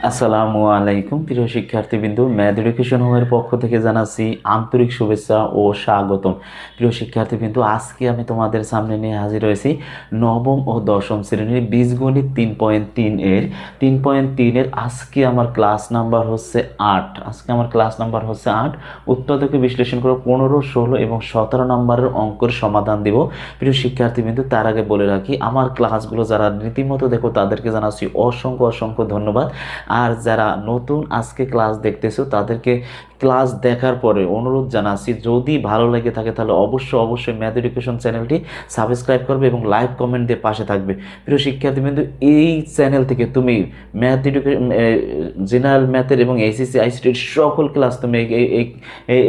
আসসালামু আলাইকুম প্রিয় শিক্ষার্থীবৃন্দু, ম্যাথ এডুকেশন হোমের পক্ষ থেকে জানাচ্ছি আন্তরিক শুভেচ্ছা ও স্বাগতম। প্রিয় শিক্ষার্থীবৃন্দু, আজকে আমি তোমাদের সামনে নিয়ে হাজির হয়েছি নবম ও দশম শ্রেণীর বীজগণিত 3.3 এর আজকে আমার ক্লাস নাম্বার হচ্ছে 8। আজকে আমার ক্লাস নাম্বার হচ্ছে 8। উৎপাদকে বিশ্লেষণ করে 15, 16 এবং 17 নম্বরের অঙ্কের সমাধান দিব। প্রিয় শিক্ষার্থীবৃন্দু, তার আগে বলে রাখি, আমার ক্লাসগুলো যারা রীতিমতো দেখো তাদেরকে জানাচ্ছি অসংখ্য অসংখ্য ধন্যবাদ। আর যারা নতুন আজকে ক্লাস দেখতেছো তাদেরকে ক্লাস দেখার পরে অনুরোধ জানাচ্ছি, যদি ভালো লেগে থাকে তাহলে অবশ্যই অবশ্যই ম্যাথ এডুকেশন চ্যানেলটি সাবস্ক্রাইব করবে এবং লাইভ কমেন্ট দিয়ে পাশে থাকবে। প্রিয় শিক্ষার্থীবৃন্দু, এই চ্যানেল থেকে তুমি ম্যাথ এডুকেশন, জেনারেল ম্যাথের এবং এইচএসসি আইসিটির সকল ক্লাস তুমি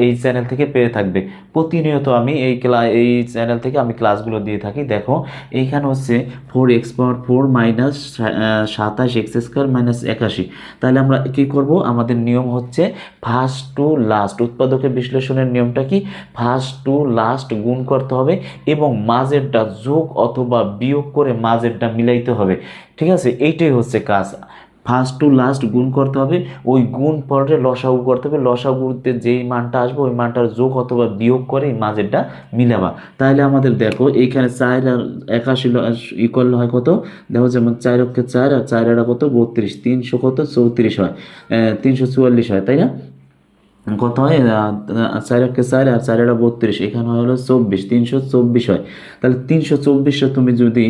এই চ্যানেল থেকে পেয়ে থাকবে। প্রতিনিয়ত আমি এই চ্যানেল থেকে আমি ক্লাসগুলো দিয়ে থাকি। দেখো, এইখানে হচ্ছে 4x⁴ মাইনাস 27x² মাইনাস 81। তাহলে আমরা কি করব? আমাদের নিয়ম হচ্ছে ফার্স্ট টু লাস্ট। উৎপাদকের বিশ্লেষণের নিয়মটা কি? ফার্স্ট টু লাস্ট গুণ করতে হবে এবং মাঝেরটা যোগ অথবা বিয়োগ করে মাঝেরটা মিলাইতে হবে। ঠিক আছে, এইটাই হচ্ছে কাজ। ফার্স্ট টু লাস্ট গুণ করতে হবে, ওই গুণ পরে লসাগু করতে হবে, লসাগুতে যেই মানটা আসবে ওই মানটার যোগ অথবা বিয়োগ করে এই মাঝেরটা মিলাবা। তাহলে আমাদের দেখো এইখানে 4 আর 81 ইকুয়াল হয় কত? দেখো, যেমন 4 অক্ষে 4 আর 4 এটা কত? 32। 300 কত? 34 হয়, 344 হয়, তাই না? কত হয়? 4 অক্ষে 4 আর 4 এটা 32, এখানে হলো 24, 324 হয়। তাহলে 324 তুমি যদি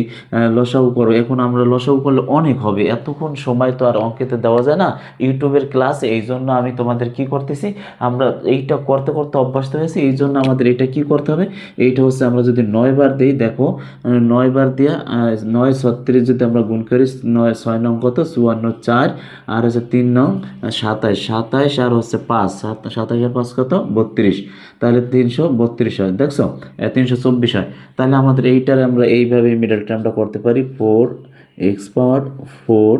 লসাগু করো, এখন আমরা লসাগু করলে অনেক হবে, এতক্ষণ সময় তো আর অঙ্কেতে দেওয়া যায় না ইউটিউবের ক্লাসে। এই জন্য আমি তোমাদের কি করতেছি, আমরা এইটা করতে করতে অভ্যস্ত হয়েছি, এই জন্য আমাদের এটা কি করতে হবে, এইটা হচ্ছে আমরা যদি 9 বার দিই, দেখো 9 বার দিয়া 9 36 যদি আমরা গুণ করি, 9 6 নং কত? 54, 4 আর হচ্ছে 3 নং 27, 27 আর হচ্ছে 5, 27 আর 5 কত? 32। তাহলে 332 হয়, দেখছো? 324 হয়। তাহলে আমাদের এইটার আমরা এইভাবে মিডল টার্মটা করতে পারি, 4x⁴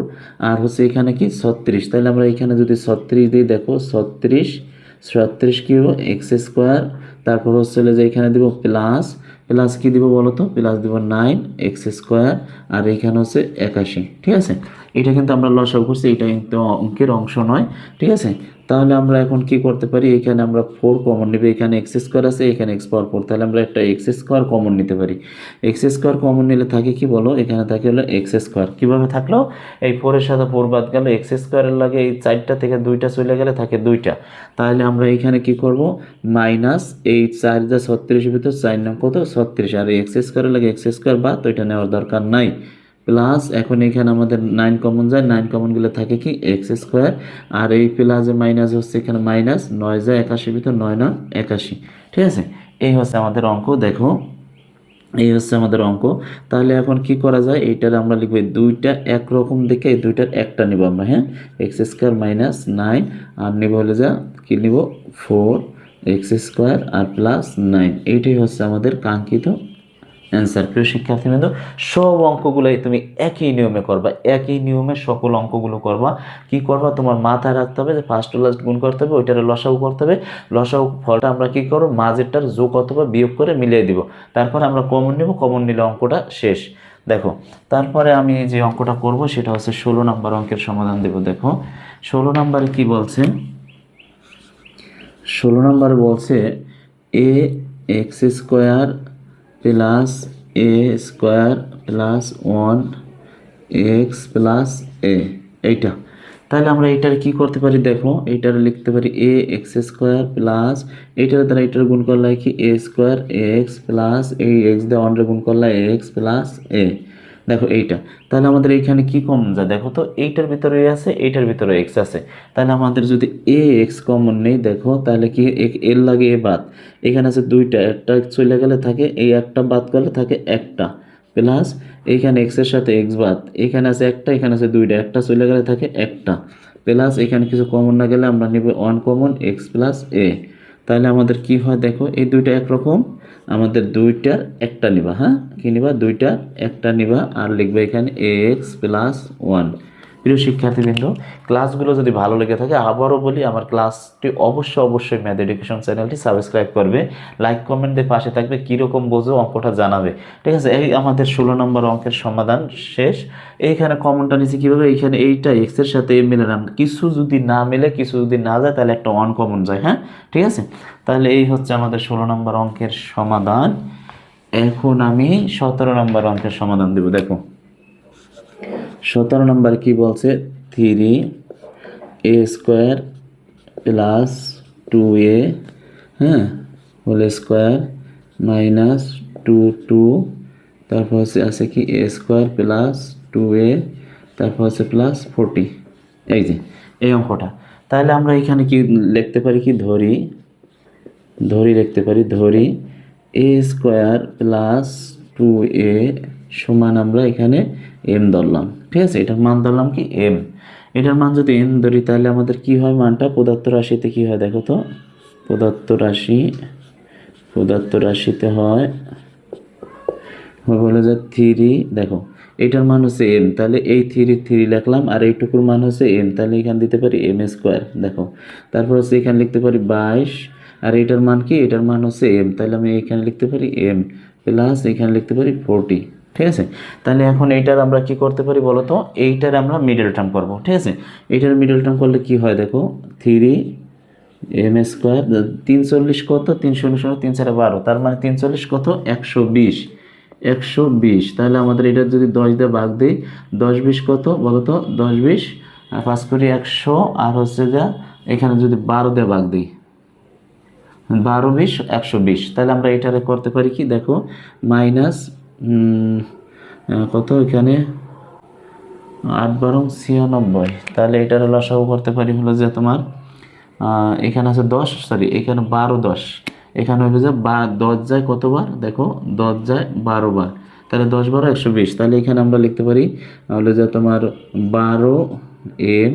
আর হচ্ছে এখানে কি 36। তাহলে আমরা এখানে যদি 36 দিই, দেখো 36, 36 কি হবে? x²। তারপর হচ্ছে যে এখানে দিব প্লাস, প্লাস কি দিব বলো তো? প্লাস দিব 9x²। আর এখানে হচ্ছে 81। ঠিক আছে, এটা কিন্তু আমরা লসাগু করছি, এটা কিন্তু অঙ্কের অংশ নয়। ঠিক আছে, তাহলে আমরা এখন কি করতে পারি, এখানে আমরা 4 কমন নিব, এখানে x² আছে, এখানে x⁴, তাহলে আমরা একটা x² কমন নিতে পারি। x² কমন নিলে থাকে কি বলো? এখানে থাকে হলো x²। কিভাবে থাকলো? এই 4 এর সাথে 4 বাদ গেল, x² এর লাগে এই 4টা থেকে 2টা চলে গেলে থাকে 2টা। তাহলে আমরা এখানে কি করব? মাইনাস এই 4 যা 36 ভিতর 4 নং কত? 36, আর x² এর লাগে x² বাদ, তো এটা নেওয়ার দরকার নাই। প্লাস এখন এখানে আমাদের 9 কমন যায়, 9 কমন গেলে থাকে কি? x²। আর এই প্লাসে মাইনাস হচ্ছে এখানে মাইনাস, 9 যায় 81 ভিতর 9 নং 81। ঠিক আছে, এই হচ্ছে আমাদের অঙ্ক। দেখো, এই হচ্ছে আমাদের অঙ্ক। তাহলে এখন কি করা যায়, এইটার আমরা লিখবো দুইটা একরকম দেখে এই দুইটার একটা নিব আমরা। হ্যাঁ, x² মাইনাস 9 আর নিব হলে যা কি নিব? 4x² আর প্লাস 9। এইটাই হচ্ছে আমাদের কাঙ্ক্ষিত অ্যান্সার। প্রিয় শিক্ষার্থীবৃন্দ, সব অঙ্কগুলোই তুমি একই নিয়মে করবা, একই নিয়মে সকল অঙ্কগুলো করবা। কি করবা? তোমার মাথায় রাখতে হবে যে ফার্স্ট টু লাস্ট গুণ করতে হবে, ওইটারে লসাগু করতে হবে। লসাগু ফলটা আমরা কি করব? মাঝেরটার যোগ অথবা বিয়োগ করে মিলিয়ে দিব। তারপর আমরা কমন নেব, কমন নিলে অঙ্কটা শেষ। দেখো, তারপরে আমি যে অঙ্কটা করব সেটা হচ্ছে 16 নম্বর অঙ্কের সমাধান দেব। দেখো, 16 নম্বরে কি বলছে? 16 নম্বরে বলছে ax² plus a² plus 1x plus a, এইটা। তাহলে আমরা এইটার কি করতে পারি? দেখো, এইটার লিখতে পারি ax² প্লাস, এইটার দ্বারা এইটার গুণ করলে কি? a² x প্লাস এই x দিয়ে 1 রে গুণ করলে x প্লাস a। দেখো এইটা, তাহলে আমাদের এইখানে কি কমন যায়? দেখো তো, এইটার ভিতরে a আছে, এইটার ভিতরে x আছে। তাহলে আমাদের যদি ax কমন নেই, দেখো তাহলে কি এর লাগে a বাদ, এখানে আছে দুইটা, একটা চলে গেলে থাকে, এই একটা বাদ করলে থাকে একটা, প্লাস এইখানে x এর সাথে x বাদ, এখানে আছে একটা, এখানে আছে দুইটা, একটা চলে গেলে থাকে একটা, প্লাস এখানে কিছু কমন না গেলে আমরা নিব 1 কমন, x প্লাস a। তাহলে আমাদের কি হয়? দেখো, এই দুইটা একরকম, আমাদের দুইটার একটা নিবা। হ্যাঁ, কি নিবা? দুইটার একটা নিবা আর লিখবে এখানে ax প্লাস 1। প্রিয় শিক্ষার্থীবৃন্দ, ক্লাসগুলো যদি ভালো লেগে থাকে আবারও বলি আমার ক্লাসটি অবশ্যই ম্যাথ এডুকেশন চ্যানেলটি সাবস্ক্রাইব করবে, লাইক কমেন্ট দিয়ে পাশে থাকবে, কীরকম বোঝো অঙ্কটা জানাবে। ঠিক আছে, এই আমাদের 16 নম্বর অঙ্কের সমাধান শেষ। এইখানে কমনটা নিচে কীভাবে, এইখানে এইটা এক্স এর সাথে এম মিলে না, কিছু যদি না মিলে কিছু যদি না যায় তাহলে একটা ওয়ান কমন যায়। হ্যাঁ ঠিক আছে, তাহলে এই হচ্ছে আমাদের 16 নম্বর অঙ্কের সমাধান। এখন আমি 17 নম্বর অঙ্কের সমাধান দেব। দেখো 17 নম্বর কি বলছে, 3a² প্লাস 2a, হ্যাঁ, হোল স্কোয়ার মাইনাস 2 তারপর আছে কি a² প্লাস 2a, তারপর হচ্ছে প্লাস 40। এই যে এই অঙ্কটা, তাহলে আমরা এখানে কি লিখতে পারি, কি ধরি লিখতে পারি, ধরি a² প্লাস 2a সমান আমরা এখানে m ধরলাম। ঠিক আছে, এটার মান ধরলাম কি m। এটার মান যদি m ধরি তাহলে আমাদের কি হয়, মানটা প্রদত্ত রাশিতে কি হয় দেখো তো, প্রদত্ত রাশিতে হয় বলে যে 3, দেখো এটার মান হচ্ছে m, তাহলে এই 3 লিখলাম, আর এইটুকুর মান হচ্ছে m, তাহলে এখানে দিতে পারি m²। দেখো তারপর হচ্ছে এখানে লিখতে পারি 22, আর এটার মান কি, এটার মান হচ্ছে m, তাহলে আমি এখানে লিখতে পারি m প্লাস এখানে লিখতে পারি 40। ঠিক আছে, তাহলে এখন এইটার আমরা কি করতে পারি বলো তো, এইটার আমরা মিডল টার্ম করব। ঠিক আছে, এইটার মিডল টার্ম করলে কি হয় দেখো, 3m², 340 কত, 3 3 12, তার মানে 340 কত, 120। তাহলে আমাদের এটা যদি 10 দিয়ে ভাগ দিই, 10 20 কত বলো তো, 10 20 আর 5 করি 100, আর হচ্ছে যা এখানে যদি 12 দিয়ে ভাগ দিই, 12 20 120, তাহলে আমরা এটারে করতে পারি কি দেখো, মাইনাস কত এখানে 8 12 96, তাহলে এটার লসাগু করতে পারি হলো যে তোমার এখানে আছে 10, সরি এখানে 12 10, এখানে হলো যে 10 যায় কতবার দেখো, 10 যায় 12 বার, তাহলে 10 12 120, তাহলে এখানে আমরা লিখতে পারি হলো যে তোমার 12m,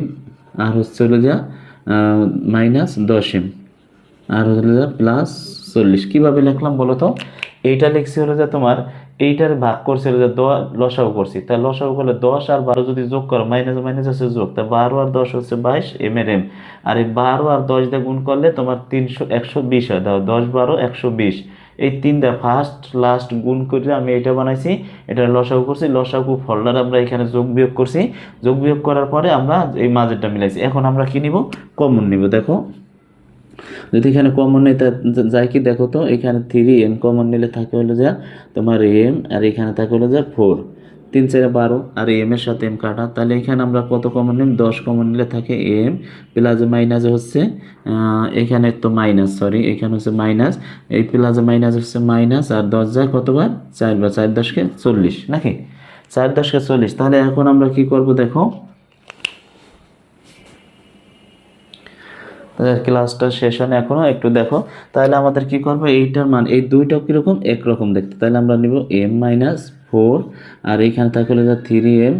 আর হচ্ছে হলো যে মাইনাস 10m, আর হলো যে প্লাস 40। কীভাবে লিখলাম বলো তো, এইটা লিখছি হলো যে তোমার এইটার ভাগ করছে হলো যে লসাগু করছি, তাই লসাগু করলে 10 আর 12 যদি যোগ করো, মাইনাস হচ্ছে যোগ, তা 12 আর 10 হচ্ছে 22 m এর m, আর এই 12 আর 10 দিয়ে গুণ করলে তোমার 120 হয়। দাও 10 12 120, এই 3 দিয়ে ফার্স্ট লাস্ট গুণ করে আমি এটা বানাইছি, এটা লসাগু করছি, লসাগু ফলটার আমরা এখানে যোগ বিয়োগ করছি, যোগ বিয়োগ করার পরে আমরা এই মাঝেরটা মিলাইছি। এখন আমরা কি নিব, কমন নিব। দেখো যদি এখানে কমন নেই তা যায় কি দেখো তো, এখানে 3m কমন নিলে থাকে হলো যা তোমার m, আর এখানে থাকে হলো যা 4, 3 4 12, আর m এর সাথে m কাটা, তাহলে এখানে আমরা কত কমন নিম, 10 কমন নিলে থাকে m, প্লাস মাইনাস হচ্ছে এখানে তো মাইনাস, সরি এখানে হচ্ছে মাইনাস, এই প্লাস মাইনাস হচ্ছে মাইনাস, আর 10 যায় কতবার, 4 বার, 4 10 কে 40 নাকি, 4 10 কে 40। তাহলে এখন আমরা কি করব দেখো, ক্লাসটা শেষ হয় এখনো, একটু দেখো। তাহলে আমাদের কি করবো, এইটার মান এই দুইটা কিরকম, একরকম দেখতে, তাহলে আমরা নিব m-4, আর এইখানে থাকলে যা 3m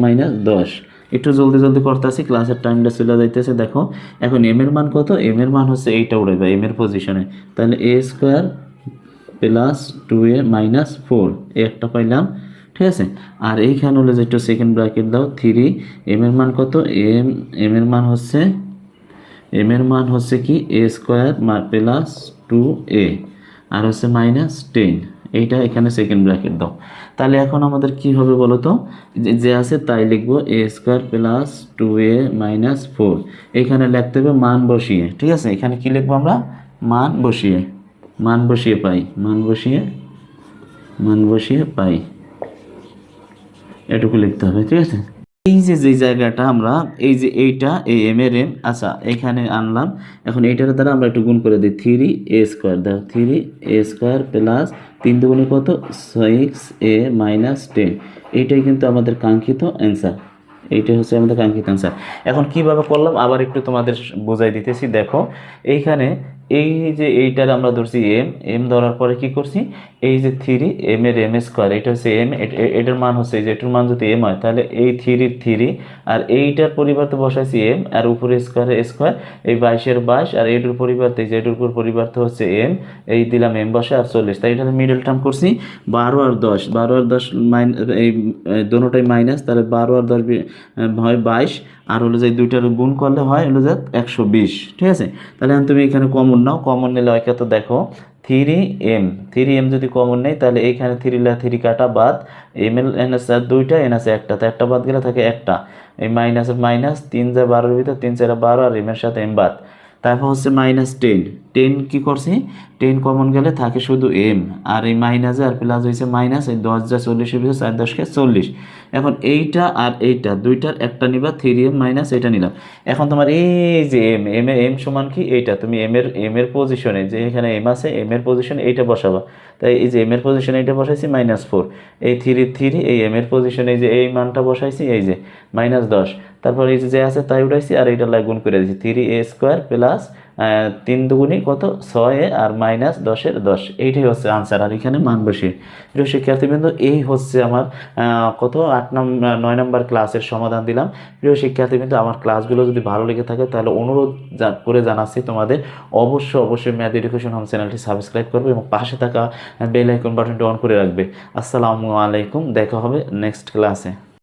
-10। একটু জলদি করতে আসি, ক্লাসের টাইমটা চলে যাইতেছে। দেখো এখন m এর মান কত, m এর মান হচ্ছে এইটা উড়ে যায় m এর পজিশনে, তাহলে a² প্লাস 2a -4, এই একটা পাইলাম। ঠিক আছে, আর এইখানে হলো যে একটু সেকেন্ড ব্র্যাকেট দাও, 3m এর মান কত, m এর মান হচ্ছে কি a² প্লাস 2a, আর হচ্ছে -10, এইটা এখানে সেকেন্ড ব্র্যাকেট দাও। তাহলে এখন আমাদের কি হবে বলো তো, যে আছে তাই লিখবো, a² প্লাস 2a -4, এখানে লিখতে হবে মান বসিয়ে। ঠিক আছে, এখানে কি লিখবো আমরা, মান বসিয়ে পাই, এটুকু লিখতে হবে। ঠিক আছে, এই যে জায়গাটা আমরা এই যে এইটা এই m এর m, আচ্ছা এখানে আনলাম, এখন এইটার দ্বারা আমরা একটু গুণ করে দিই, 3a² দাও, 3a² প্লাস 3 দুগুণে কত, 6a -10, এইটাই কিন্তু আমাদের কাঙ্ক্ষিত অ্যান্সার, এইটাই হচ্ছে আমাদের কাঙ্ক্ষিত অ্যান্সার। এখন কিভাবে করলাম আবার একটু তোমাদের বোঝাই দিতেছি। দেখো এইখানে এই যে এইটার আমরা ধরছি এম, এম ধরার পরে কি করছি, এই যে থ্রি এম এর এম স্কোয়ার, এটা হচ্ছে এম, এটার মান হচ্ছে, এই যে এটার মান যদি এম হয় তাহলে এই থ্রির থ্রি, আর এইটার পরিবর্তে বসাইছি এম, আর উপরে স্কোয়ারে স্কোয়ার, এই 22-এর 22, আর এইটার পরিবর্তে এই যে এটার উপর পরিবর্তে হচ্ছে এম, এই দিলাম এম বসে আর 40, তাই এটার মিডল টার্ম করছি 12 আর 10, 12 আর 10 এই দোনোটাই মাইনাস, তাহলে 12 আর 10 হয় 22, আর হলো যে দুইটার গুণ করলে হয় হলো যে 120, ঠিক আছে। তাহলে এখন তুমি এখানে কমন নাও, কমন নিলে হয় কত দেখো, থ্রি এম, থ্রি এম যদি কমন নেই তাহলে এইখানে থ্রি কাটা বাদ, এম এল এন আছে দুইটা, এন আছে একটা, তো একটা বাদ গেলে থাকে একটা, এই মাইনাসের মাইনাস, 3 যায় 12-এর ভিতর, 3 4 12, আর এম এর সাথে এম বাদ, তারপর হচ্ছে -10, 10 কি করছি, 10 কমন গেলে থাকে শুধু এম, আর এই মাইনাসে আর প্লাস হয়েছে মাইনাস, এই 10 যা 40-এর ভিতর 4 10 কে 40। এখন এইটা আর এইটা দুইটার একটা নিবা, থ্রি এম মাইনাস এটা নিলাম। এখন তোমার এই যে এম, এম এর এম সমান কি এইটা, তুমি এম এর পজিশনে যে এখানে এম আছে, এম এর পজিশনে এইটা বসাবা, তাই এই যে এম এর পজিশনে এইটা বসাইছি -4, এই থ্রি এই এম এর পজিশনে এই যে এই মানটা বসাইছি, এই যে -10, তারপর এই যে আছে তাই উঠাইছি, আর এইটা গুণ করে দিচ্ছি, 3a² প্লাস 3 দুগুণি কত 6a, আর -10-এর 10, এইটাই হচ্ছে আনসার, আর এখানে মান বসিয়ে। প্রিয় শিক্ষার্থীবৃন্দ, এই হচ্ছে আমার কত 9 নম্বর ক্লাসের সমাধান দিলাম। প্রিয় শিক্ষার্থীবৃন্দ, আমার ক্লাসগুলো যদি ভালো লেগে থাকে তাহলে অনুরোধ করে জানাচ্ছি তোমাদের অবশ্যই ম্যাথ এডুকেশন হোম চ্যানেলটি সাবস্ক্রাইব করবে এবং পাশে থাকা বেল আইকন বাটনটি অন করে রাখবে। আসসালামু আলাইকুম, দেখা হবে নেক্সট ক্লাসে।